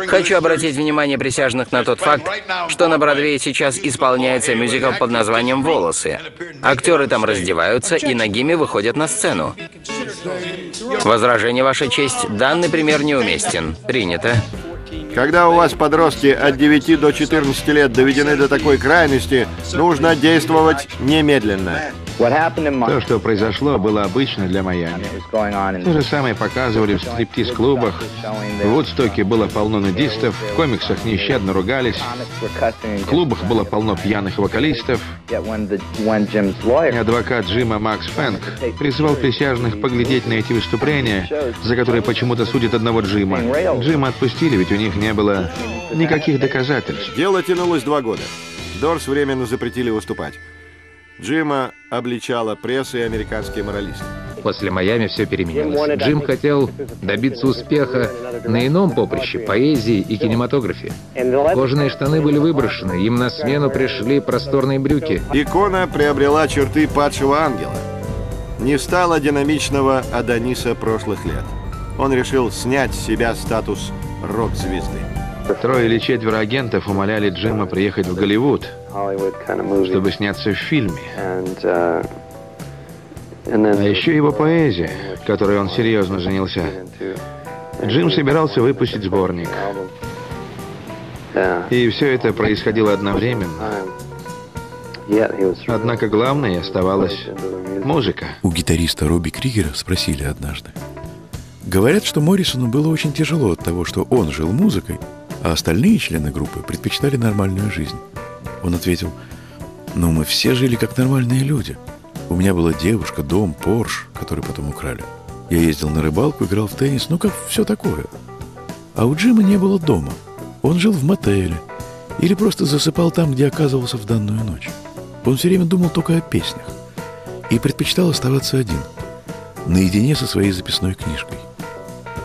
Хочу обратить внимание присяжных на тот факт, что на Бродвее сейчас исполняется мюзикл под названием «Волосы». Актеры там раздеваются и нагими выходят на сцену. Возражение, Ваша честь, данный пример неуместен. Принято. Когда у вас подростки от 9 до 14 лет доведены до такой крайности, нужно действовать немедленно. То, что произошло, было обычно для Майами. То же самое показывали в стриптиз-клубах. В Вудстоке было полно нудистов, в комиксах нещадно ругались, в клубах было полно пьяных вокалистов. И адвокат Джима Макс Фэнк призвал присяжных поглядеть на эти выступления, за которые почему-то судят одного Джима. Джима отпустили, ведь у них не было никаких доказательств. Дело тянулось 2 года. Дорс временно запретили выступать. Джима обличала пресса и американские моралисты. После Майами все переменилось. Джим хотел добиться успеха на ином поприще, поэзии и кинематографе. Кожаные штаны были выброшены, им на смену пришли просторные брюки. Икона приобрела черты падшего ангела. Не стало динамичного Адониса прошлых лет. Он решил снять с себя статус рок-звезды. 3 или 4 агентов умоляли Джима приехать в Голливуд, чтобы сняться в фильме. А еще его поэзия, которой он серьезно занялся. Джим собирался выпустить сборник. И все это происходило одновременно. Однако главной оставалась музыка. У гитариста Робби Кригера спросили однажды. Говорят, что Моррисону было очень тяжело от того, что он жил музыкой, а остальные члены группы предпочитали нормальную жизнь. Он ответил: ну, мы все жили как нормальные люди. У меня была девушка, дом, Порш, который потом украли. Я ездил на рыбалку, играл в теннис, ну как все такое. А у Джима не было дома. Он жил в мотеле или просто засыпал там, где оказывался в данную ночь. Он все время думал только о песнях и предпочитал оставаться один, наедине со своей записной книжкой.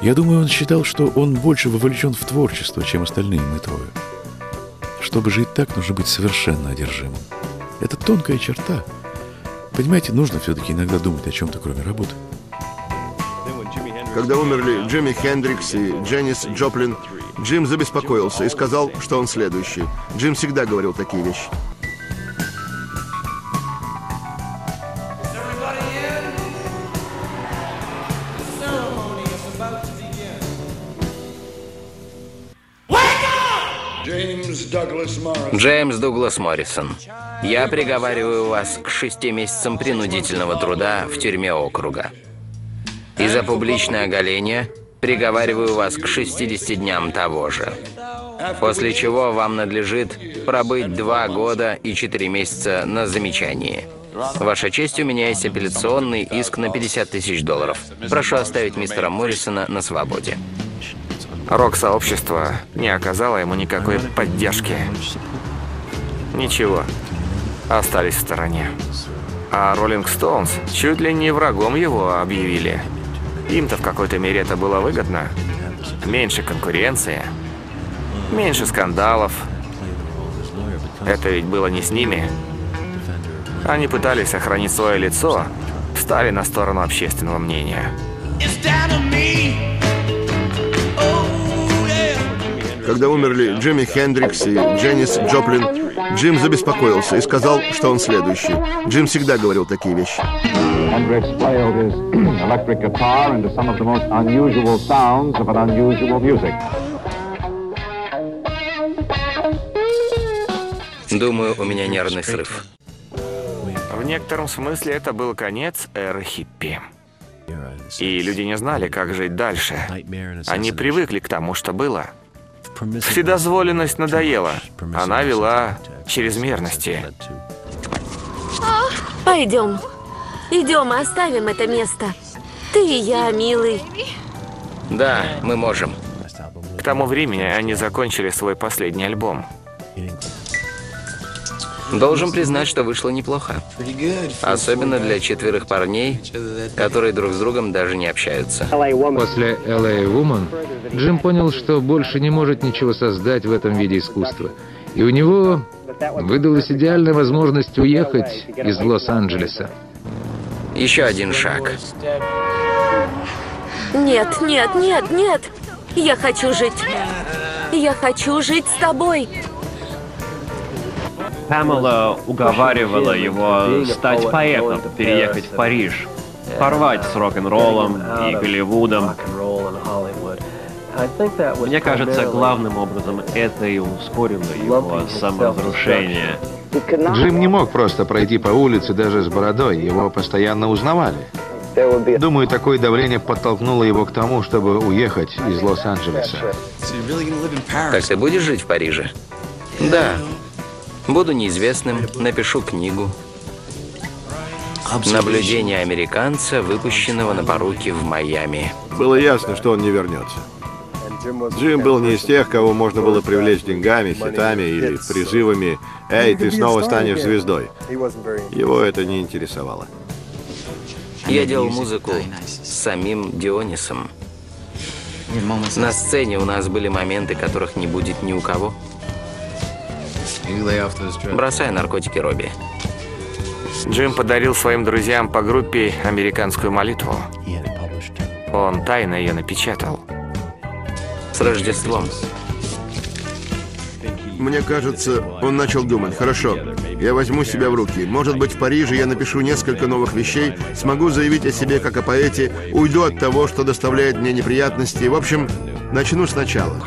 Я думаю, он считал, что он больше вовлечен в творчество, чем остальные мы трое. Чтобы жить так, нужно быть совершенно одержимым. Это тонкая черта. Понимаете, нужно все-таки иногда думать о чем-то, кроме работы. Когда умерли Джимми Хендрикс и Дженнис Джоплин, Джим забеспокоился и сказал, что он следующий. Джим всегда говорил такие вещи. Джеймс Дуглас Моррисон, я приговариваю вас к 6 месяцам принудительного труда в тюрьме округа. И за публичное оголение приговариваю вас к 60 дням того же. После чего вам надлежит пробыть 2 года и 4 месяца на замечании. Ваша честь, у меня есть апелляционный иск на $50 000. Прошу оставить мистера Моррисона на свободе. Рок-сообщество не оказало ему никакой поддержки. Ничего, остались в стороне. А Роллинг Стоунс чуть ли не врагом его объявили. Им-то в какой-то мере это было выгодно. Меньше конкуренции, меньше скандалов. Это ведь было не с ними. Они пытались сохранить свое лицо, встали на сторону общественного мнения. Когда умерли Джимми Хендрикс и Дженнис Джоплин, Джим забеспокоился и сказал, что он следующий. Джим всегда говорил такие вещи. Думаю, у меня нервный срыв. В некотором смысле это был конец эры хиппи. И люди не знали, как жить дальше. Они привыкли к тому, что было. Вседозволенность надоела. Она вела к чрезмерности. Пойдем. Идем, оставим это место. Ты и я, милый. Да, мы можем. К тому времени они закончили свой последний альбом. Должен признать, что вышло неплохо. Особенно для 4 парней, которые друг с другом даже не общаются. После LA Woman Джим понял, что больше не может ничего создать в этом виде искусства. И у него выдалась идеальная возможность уехать из Лос-Анджелеса. Еще один шаг. Нет, нет, нет, нет. Я хочу жить. Я хочу жить с тобой. Памела уговаривала его стать поэтом, переехать в Париж, порвать с рок-н-роллом и Голливудом. Мне кажется, главным образом это и ускорило его саморазрушение. Джим не мог просто пройти по улице даже с бородой, его постоянно узнавали. Думаю, такое давление подтолкнуло его к тому, чтобы уехать из Лос-Анджелеса. Так ты будешь жить в Париже? Да. Буду неизвестным, напишу книгу. Наблюдение американца, выпущенного на поруки в Майами. Было ясно, что он не вернется. Джим был не из тех, кого можно было привлечь деньгами, хитами или призывами «Эй, ты снова станешь звездой». Его это не интересовало. Я делал музыку с самим Дионисом. На сцене у нас были моменты, которых не будет ни у кого. Бросай наркотики, Робби. Джим подарил своим друзьям по группе «Американскую молитву». Он тайно ее напечатал. С Рождеством. Мне кажется, он начал думать: хорошо, я возьму себя в руки. Может быть, в Париже я напишу несколько новых вещей, смогу заявить о себе как о поэте, уйду от того, что доставляет мне неприятности. В общем, начну сначала.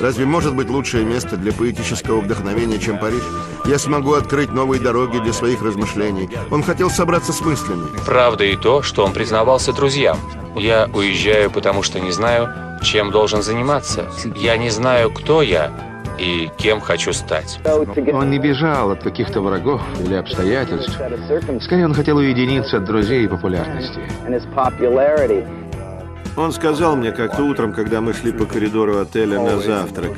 Разве может быть лучшее место для поэтического вдохновения, чем Париж? Я смогу открыть новые дороги для своих размышлений. Он хотел собраться с мыслями. Правда и то, что он признавался друзьям. Я уезжаю, потому что не знаю, чем должен заниматься. Я не знаю, кто я и кем хочу стать. Он не бежал от каких-то врагов или обстоятельств. Скорее, он хотел уединиться от друзей и популярности. Он сказал мне как-то утром, когда мы шли по коридору отеля на завтрак: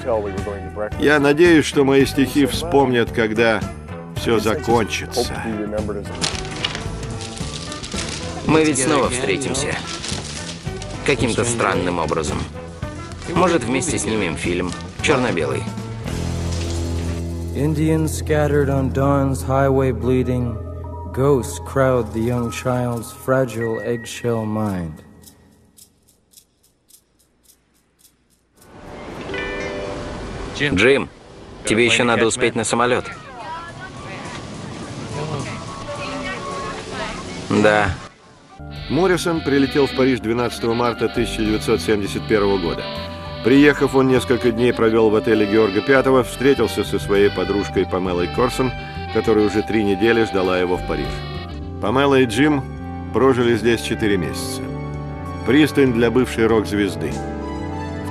«Я надеюсь, что мои стихи вспомнят, когда все закончится». Мы ведь снова встретимся. Каким-то странным образом. Может, вместе снимем фильм черно-белый. Indians scattered on dawn's highway bleeding, ghosts crowd the young child's fragile eggshell mind. Джим, тебе еще надо успеть на самолет. Да. Моррисон прилетел в Париж 12 марта 1971 года. Приехав, он несколько дней провел в отеле Георга V, встретился со своей подружкой Памелой Корсон, которая уже 3 недели ждала его в Париж. Памела и Джим прожили здесь 4 месяца. Пристань для бывшей рок-звезды.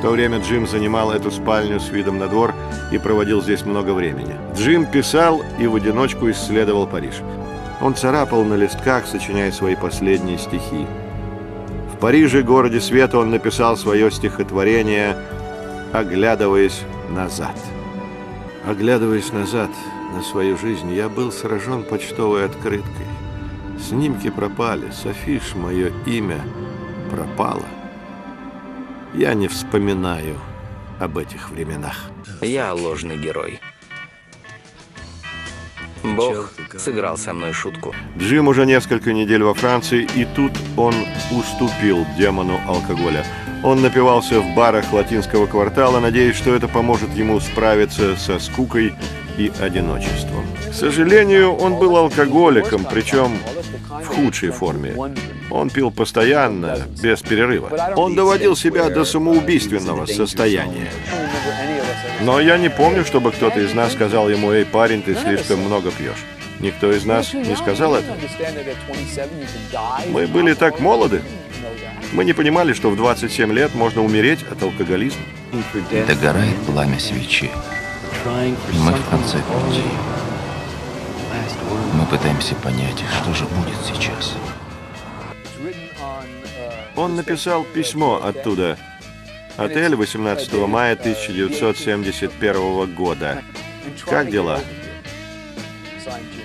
В то время Джим занимал эту спальню с видом на двор и проводил здесь много времени. Джим писал и в одиночку исследовал Париж. Он царапал на листках, сочиняя свои последние стихи. В Париже, городе света, он написал свое стихотворение «Оглядываясь назад». Оглядываясь назад на свою жизнь, я был сражен почтовой открыткой. Снимки пропали, с афиш мое имя пропало. Я не вспоминаю об этих временах. Я ложный герой. Бог сыграл со мной шутку. Джим уже несколько недель во Франции, и тут он уступил демону алкоголя. Он напивался в барах латинского квартала, надеясь, что это поможет ему справиться со скукой и одиночеством. К сожалению, он был алкоголиком, причем в худшей форме. Он пил постоянно, без перерыва. Он доводил себя до самоубийственного состояния. Но я не помню, чтобы кто-то из нас сказал ему: «Эй, парень, ты слишком много пьешь». Никто из нас не сказал это. Мы были так молоды. Мы не понимали, что в 27 лет можно умереть от алкоголизма. Догорает пламя свечи. Мы в конце пути. Мы пытаемся понять, что же будет сейчас. Он написал письмо оттуда. Отель, 18 мая 1971 года. Как дела?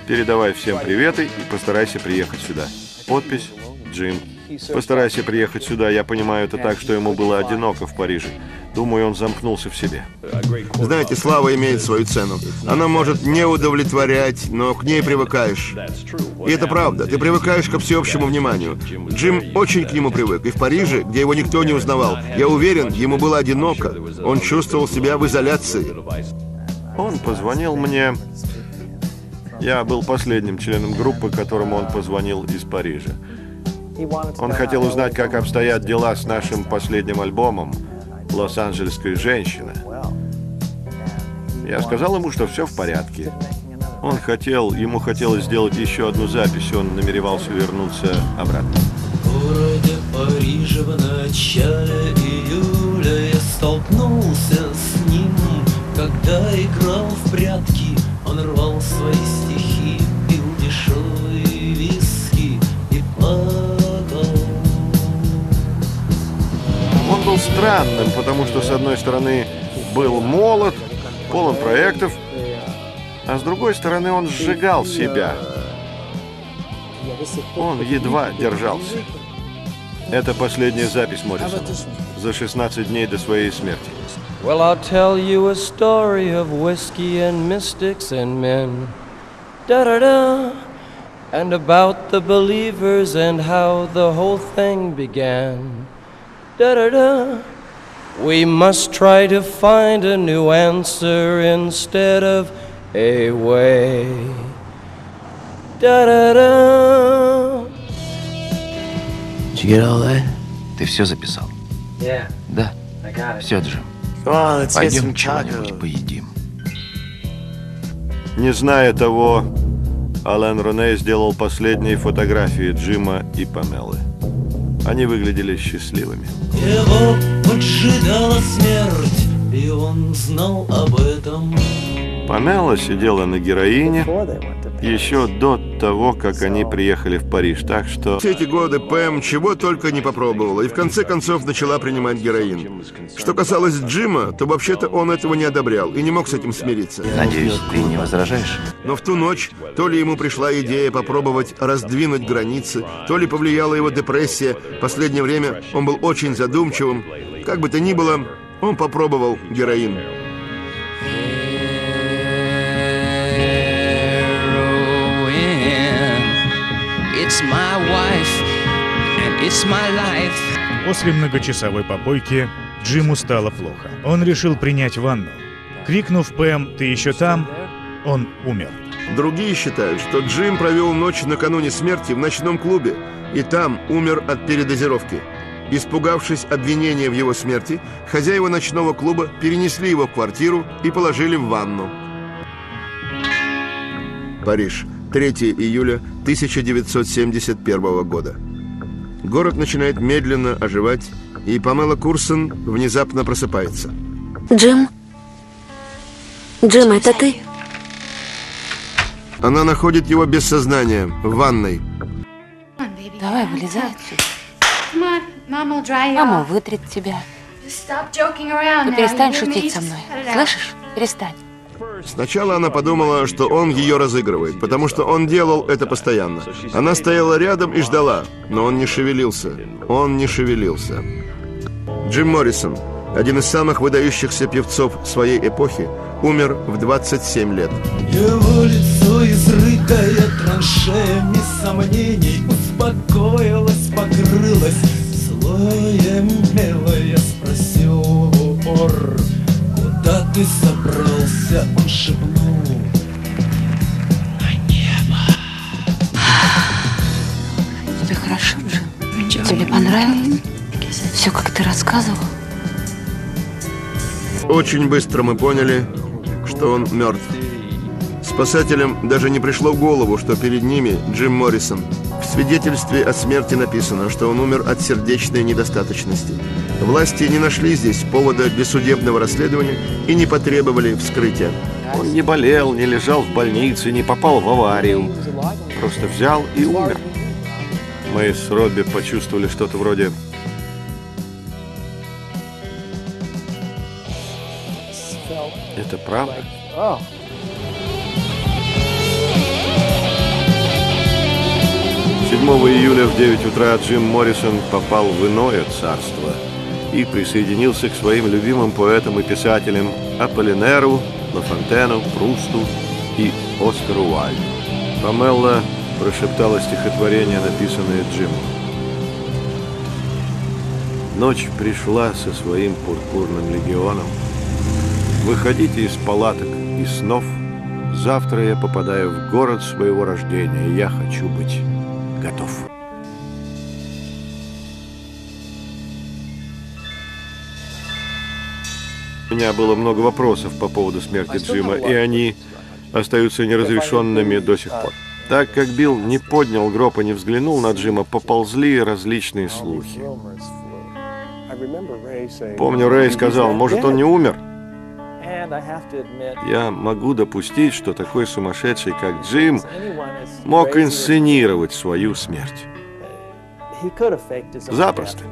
Передавай всем приветы и постарайся приехать сюда. Подпись: Джим. Постарайся приехать сюда. Я понимаю это так, что ему было одиноко в Париже. Думаю, он замкнулся в себе. Знаете, слава имеет свою цену. Она может не удовлетворять, но к ней привыкаешь. И это правда. Ты привыкаешь ко всеобщему вниманию. Джим очень к нему привык. И в Париже, где его никто не узнавал, я уверен, ему было одиноко. Он чувствовал себя в изоляции. Он позвонил мне. Я был последним членом группы, которому он позвонил из Парижа. Он хотел узнать, как обстоят дела с нашим последним альбомом «Лос-Анджелесская женщина». Я сказал ему, что все в порядке. Ему хотелось сделать еще одну запись, он намеревался вернуться обратно. В городе Париже в начале июля я столкнулся с ним, когда играл в прятки. Он рвал свои стихи, пил дешевые виски и плакал. Он был странным, потому что, с одной стороны, был молод, полон проектов, а с другой стороны, он сжигал себя. Он едва держался. Это последняя запись Моррисона за 16 дней до своей смерти. Well, I'll tell you a story of whiskey and mystics and men. Da-da-da. And about the believers and how the whole thing began. Da-da-da. We must try to find a new answer instead of a way. Da-da-da. Did you get all that? Ты все записал? Yeah. Да. Все, Джим. Пойдем чего-нибудь поедим. Не зная того, Ален Роне сделал последние фотографии Джима и Памелы. Они выглядели счастливыми. Его поджидала смерть, и он знал об этом. Памела сидела на героине еще до того, как они приехали в Париж, так что... Все эти годы Пэм чего только не попробовала, и в конце концов начала принимать героин. Что касалось Джима, то вообще-то он этого не одобрял и не мог с этим смириться. Надеюсь, ты не возражаешь? Но в ту ночь то ли ему пришла идея попробовать раздвинуть границы, то ли повлияла его депрессия. В последнее время он был очень задумчивым. Как бы то ни было, он попробовал героин. После многочасовой попойки Джиму стало плохо. Он решил принять ванну. Крикнув «Пэм, ты еще там?», он умер. Другие считают, что Джим провел ночь накануне смерти в ночном клубе и там умер от передозировки. Испугавшись обвинения в его смерти, хозяева ночного клуба перенесли его в квартиру и положили в ванну. Париж, 3 июля 1971 года. Город начинает медленно оживать и Памела Курсон внезапно просыпается. Джим? Джим, это ты? Она находит его без сознания, в ванной. Давай, вылезай отсюда. Мама вытрет тебя. И перестань шутить со мной. Слышишь? Перестань. Сначала она подумала, что он ее разыгрывает, потому что он делал это постоянно. Она стояла рядом и ждала, но он не шевелился. Он не шевелился. Джим Моррисон, один из самых выдающихся певцов своей эпохи, умер в 27 лет. Его лицо, изрытое траншеями сомнений, успокоилось, покрылось слоем мела. Я спросил в упор: куда ты собрался? Он шепнул: на небо. Тебе хорошо, Джим? Тебе понравилось? Все, как ты рассказывал? Очень быстро мы поняли, что он мертв. Спасателям даже не пришло в голову, что перед ними Джим Моррисон. В свидетельстве о смерти написано, что он умер от сердечной недостаточности. Власти не нашли здесь повода для судебного расследования и не потребовали вскрытия. Он не болел, не лежал в больнице, не попал в аварию. Просто взял и умер. Мы с Робби почувствовали что-то вроде... Это правда? 7 июля в 9 утра Джим Моррисон попал в иное царство и присоединился к своим любимым поэтам и писателям Аполлинеру, Ла Фонтену, Прусту и Оскару Уайльду. Памела прошептала стихотворение, написанное Джимом. Ночь пришла со своим пурпурным легионом. Выходите из палаток и снов. Завтра я попадаю в город своего рождения. Я хочу быть готов. У меня было много вопросов по поводу смерти Джима, и они остаются неразрешенными до сих пор. Так как Билл не поднял гроб и не взглянул на Джима, поползли различные слухи. Помню, Рэй сказал: может, он не умер? Я могу допустить, что такой сумасшедший, как Джим, мог инсценировать свою смерть. Запросто.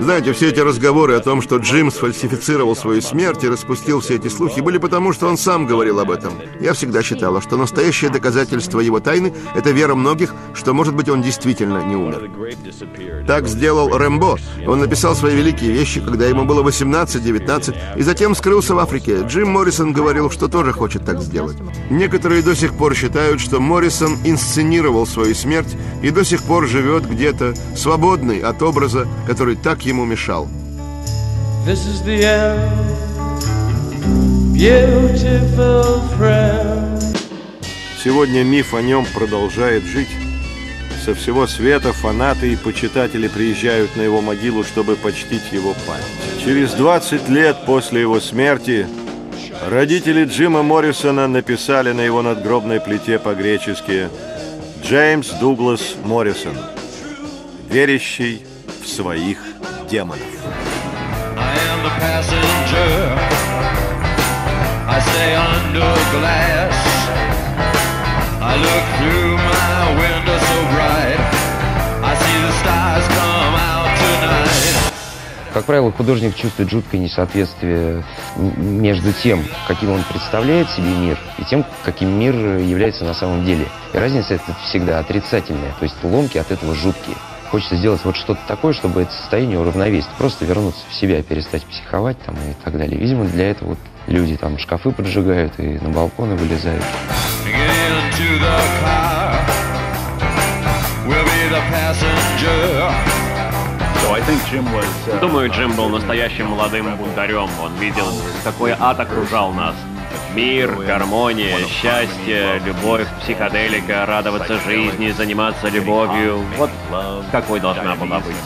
Знаете, все эти разговоры о том, что Джим сфальсифицировал свою смерть и распустил все эти слухи, были потому, что он сам говорил об этом. Я всегда считала, что настоящее доказательство его тайны — это вера многих, что, может быть, он действительно не умер. Так сделал Рэмбо. Он написал свои великие вещи, когда ему было 18-19, и затем скрылся в Африке. Джим Моррисон говорил, что тоже хочет так сделать. Некоторые до сих пор считают, что Моррисон инсценировал свою смерть и до сих пор живет где-то, свободный от образа, который так ему мешал. Сегодня миф о нем продолжает жить. Со всего света фанаты и почитатели приезжают на его могилу, чтобы почтить его память. Через 20 лет после его смерти родители Джима Моррисона написали на его надгробной плите по-гречески: «Джеймс Дуглас Моррисон, верящий в своих демонов». Как правило, художник чувствует жуткое несоответствие между тем, каким он представляет себе мир, и тем, каким мир является на самом деле. И разница это всегда отрицательная, то есть ломки от этого жуткие. Хочется сделать вот что-то такое, чтобы это состояние уравновесить, просто вернуться в себя, перестать психовать там и так далее. Видимо, для этого вот люди там шкафы поджигают и на балконы вылезают. Думаю, Джим был настоящим молодым бунтарем. Он видел, какой ад окружал нас. Мир, гармония, счастье, любовь, психоделика, радоваться жизни, заниматься любовью. Вот какой должна была быть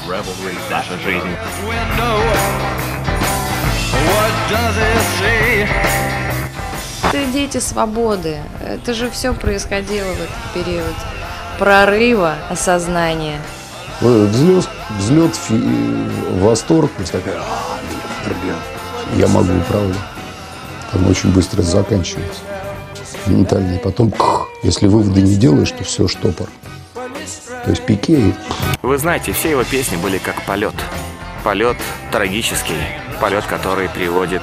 наша жизнь. Это дети свободы. Это же все происходило в этот период прорыва осознания. Взлет, восторг, то есть такая, я могу управлять. Оно очень быстро заканчивается. Ментально. И потом, если выводы не делаешь, то все, штопор. То есть пике и... Вы знаете, все его песни были как полет. Полет трагический. Полет, который приводит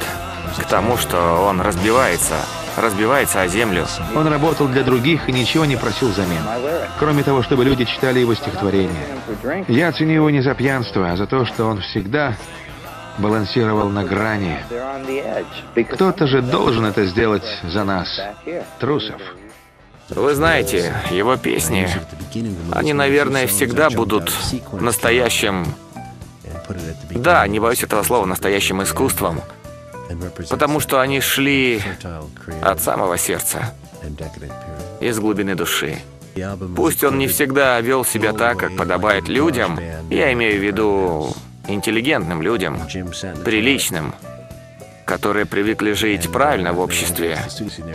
к тому, что он разбивается о землю. Он работал для других и ничего не просил взамен. Кроме того, чтобы люди читали его стихотворения. Я ценю его не за пьянство, а за то, что он всегда балансировал на грани. Кто-то же должен это сделать за нас, трусов. Вы знаете, его песни, они, наверное, всегда будут настоящим, да, не боюсь этого слова, настоящим искусством, потому что они шли от самого сердца, из глубины души. Пусть он не всегда вел себя так, как подобает людям, я имею в виду интеллигентным людям, приличным, которые привыкли жить правильно в обществе.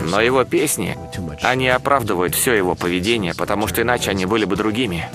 Но его песни, они оправдывают все его поведение, потому что иначе они были бы другими.